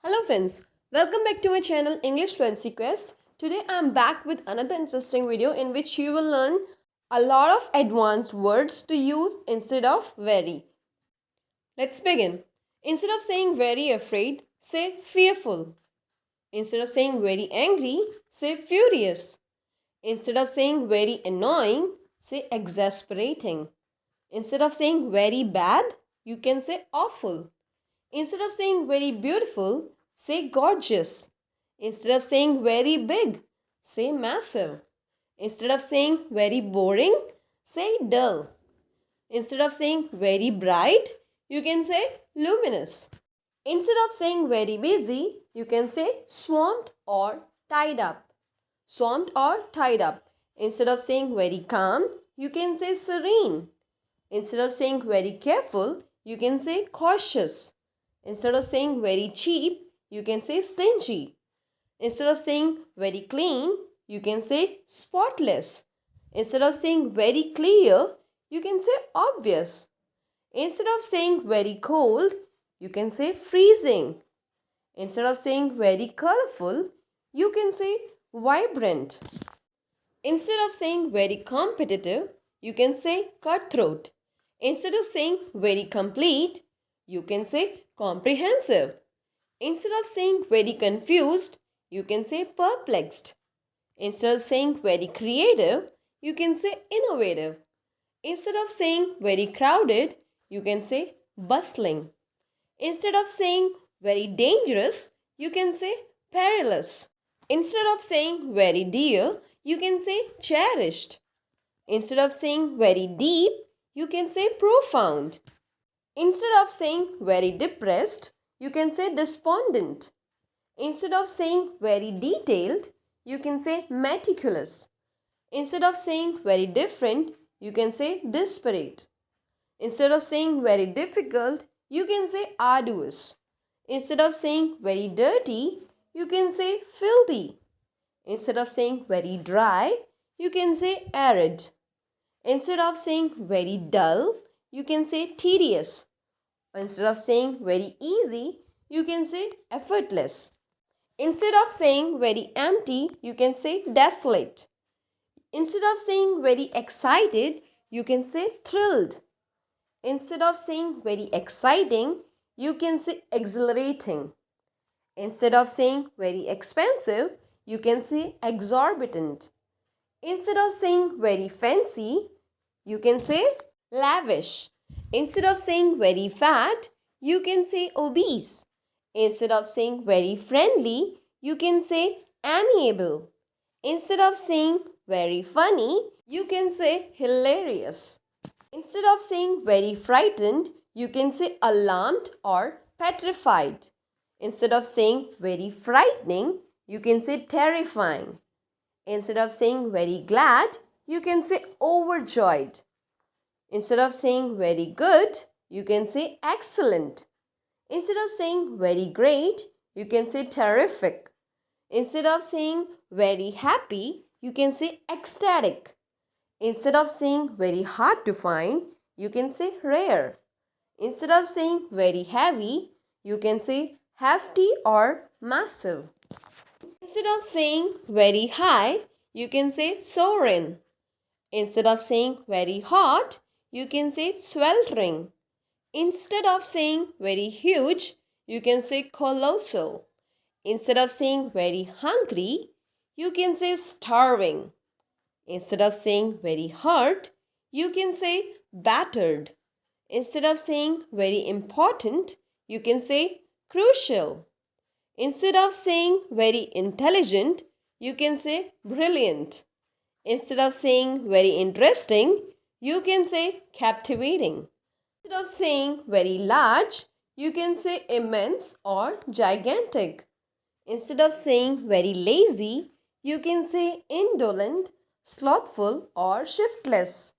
Hello friends, welcome back to my channel English Fluency Quest. Today I am back with another interesting video in which you will learn a lot of advanced words to use instead of very. Let's begin. Instead of saying very afraid, say fearful. Instead of saying very angry, say furious. Instead of saying very annoying, say exasperating. Instead of saying very bad, you can say awful. Instead of saying very beautiful, say gorgeous. Instead of saying very big, say massive. Instead of saying very boring, say dull. Instead of saying very bright, you can say luminous. Instead of saying very busy, you can say swamped or tied up. Swamped or tied up. Instead of saying very calm, you can say serene. Instead of saying very careful, you can say cautious. Instead of saying very cheap, you can say stingy. Instead of saying very clean, you can say spotless. Instead of saying very clear, you can say obvious. Instead of saying very cold, you can say freezing. Instead of saying very colorful, you can say vibrant. Instead of saying very competitive, you can say cutthroat. Instead of saying very complete, you can say comprehensive. Instead of saying very confused, you can say perplexed. Instead of saying very creative, you can say innovative. Instead of saying very crowded, you can say bustling. Instead of saying very dangerous, you can say perilous. Instead of saying very dear, you can say cherished. Instead of saying very deep, you can say profound. Instead of saying very depressed, you can say despondent. Instead of saying very detailed, you can say meticulous. Instead of saying very different, you can say disparate. Instead of saying very difficult, you can say arduous. Instead of saying very dirty, you can say filthy. Instead of saying very dry, you can say arid. Instead of saying very dull, you can say tedious. Instead of saying very easy, you can say effortless. Instead of saying very empty, you can say desolate. Instead of saying very excited, you can say thrilled. Instead of saying very exciting, you can say exhilarating. Instead of saying very expensive, you can say exorbitant. Instead of saying very fancy, you can say lavish. Instead of saying very fat, you can say obese. Instead of saying very friendly, you can say amiable. Instead of saying very funny, you can say hilarious. Instead of saying very frightened, you can say alarmed or petrified. Instead of saying very frightening, you can say terrifying. Instead of saying very glad, you can say overjoyed. Instead of saying very good, you can say excellent. Instead of saying very great, you can say terrific. Instead of saying very happy, you can say ecstatic. Instead of saying very hard to find, you can say rare. Instead of saying very heavy, you can say hefty or massive. Instead of saying very high, you can say soaring. Instead of saying very hot, you can say sweltering. Instead of saying very huge, you can say colossal. Instead of saying very hungry, you can say starving. Instead of saying very hurt, you can say battered. Instead of saying very important, you can say crucial. Instead of saying very intelligent, you can say brilliant. Instead of saying very interesting, you can say captivating. Instead of saying very large, you can say immense or gigantic. Instead of saying very lazy, you can say indolent, slothful, or shiftless.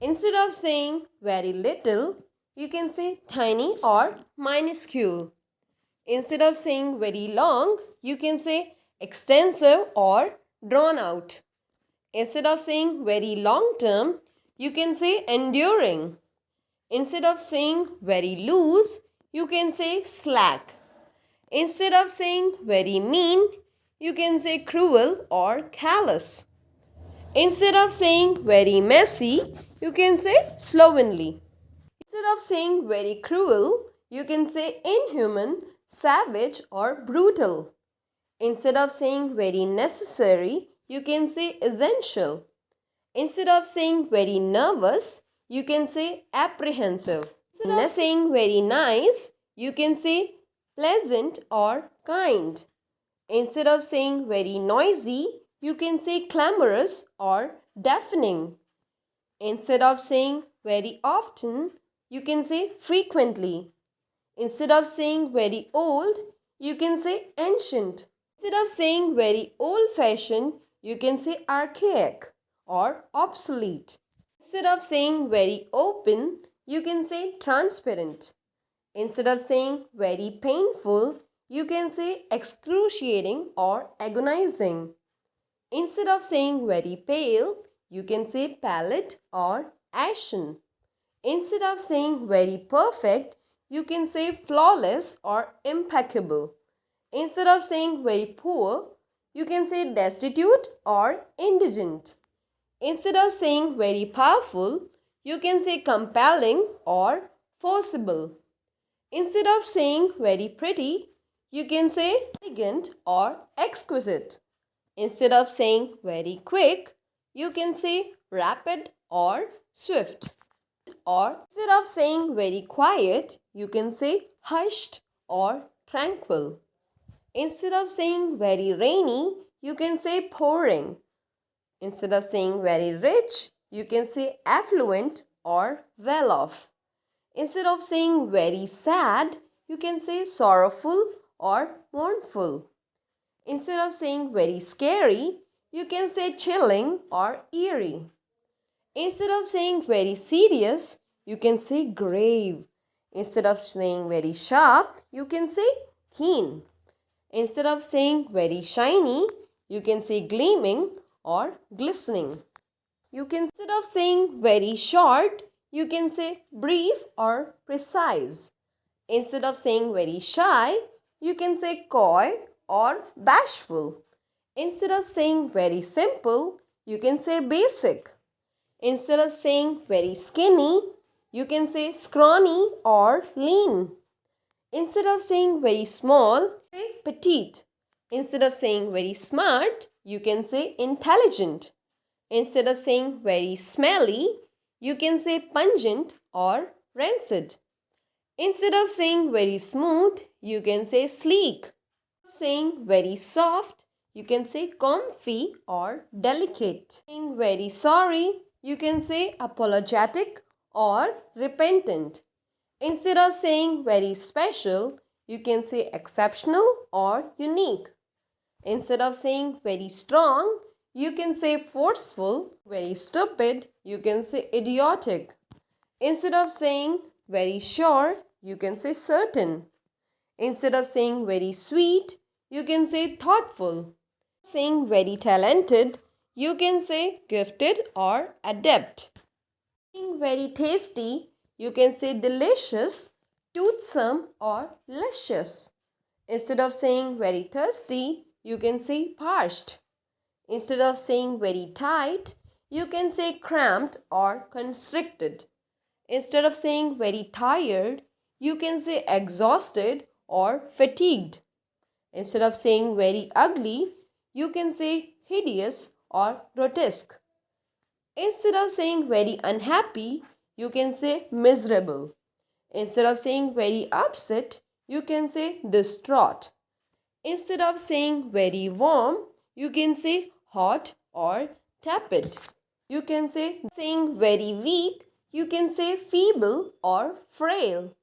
Instead of saying very little, you can say tiny or minuscule. Instead of saying very long, you can say extensive or drawn out. Instead of saying very long term, you can say enduring. Instead of saying very loose, you can say slack. Instead of saying very mean, you can say cruel or callous. Instead of saying very messy, you can say slovenly. Instead of saying very cruel, you can say inhuman, savage, or brutal. Instead of saying very necessary, you can say essential. Instead of saying very nervous, you can say apprehensive. Instead of saying very nice, you can say pleasant or kind. Instead of saying very noisy, you can say clamorous or deafening. Instead of saying very often, you can say frequently. Instead of saying very old, you can say ancient. Instead of saying very old fashioned, you can say archaic or obsolete. Instead of saying very open, you can say transparent. Instead of saying very painful, you can say excruciating or agonizing. Instead of saying very pale, you can say pallid or ashen. Instead of saying very perfect, you can say flawless or impeccable. Instead of saying very poor, you can say destitute or indigent. Instead of saying very powerful, you can say compelling or forcible. Instead of saying very pretty, you can say elegant or exquisite. Instead of saying very quick, you can say rapid or swift. Or instead of saying very quiet, you can say hushed or tranquil. Instead of saying very rainy, you can say pouring. Instead of saying very rich, you can say affluent or well off. Instead of saying very sad, you can say sorrowful or mournful. Instead of saying very scary, you can say chilling or eerie. Instead of saying very serious, you can say grave. Instead of saying very sharp, you can say keen. Instead of saying very shiny, you can say gleaming or glistening. Instead of saying very short, you can say brief or precise. Instead of saying very shy, you can say coy or bashful. Instead of saying very simple, you can say basic. Instead of saying very skinny, you can say scrawny or lean. Instead of saying very small, say petite. Instead of saying very smart, you can say intelligent. Instead of saying very smelly, you can say pungent or rancid. Instead of saying very smooth, you can say sleek. Saying very soft, you can say comfy or delicate. Saying very sorry, you can say apologetic or repentant. Instead of saying very special, you can say exceptional or unique. Instead of saying very strong, you can say forceful. Very stupid, you can say idiotic. Instead of saying very sure, you can say certain. Instead of saying very sweet, you can say thoughtful. Saying very talented, you can say gifted or adept. Saying very tasty, you can say delicious, toothsome or luscious. Instead of saying very thirsty, you can say parched. Instead of saying very tight, you can say cramped or constricted. Instead of saying very tired, you can say exhausted or fatigued. Instead of saying very ugly, you can say hideous or grotesque. Instead of saying very unhappy, you can say miserable. Instead of saying very upset, you can say distraught. Instead of saying very warm, you can say hot or tepid. You can say saying very weak, you can say feeble or frail.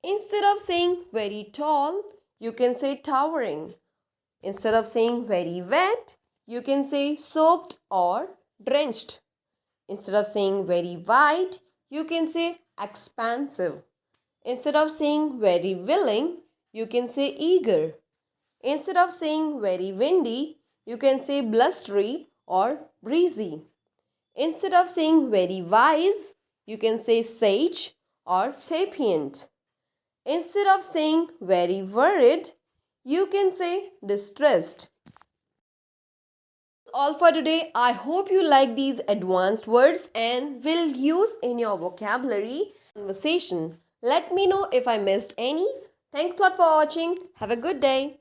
Instead of saying very tall, you can say towering. Instead of saying very wet, you can say soaked or drenched. Instead of saying very wide, you can say expansive. Instead of saying very willing, you can say eager. Instead of saying very windy, you can say blustery or breezy. Instead of saying very wise, you can say sage or sapient. Instead of saying very worried, You can say distressed. All for today. I hope you like these advanced words and will use in your vocabulary conversation. Let me know if I missed any. Thanks a lot for watching. Have a good day.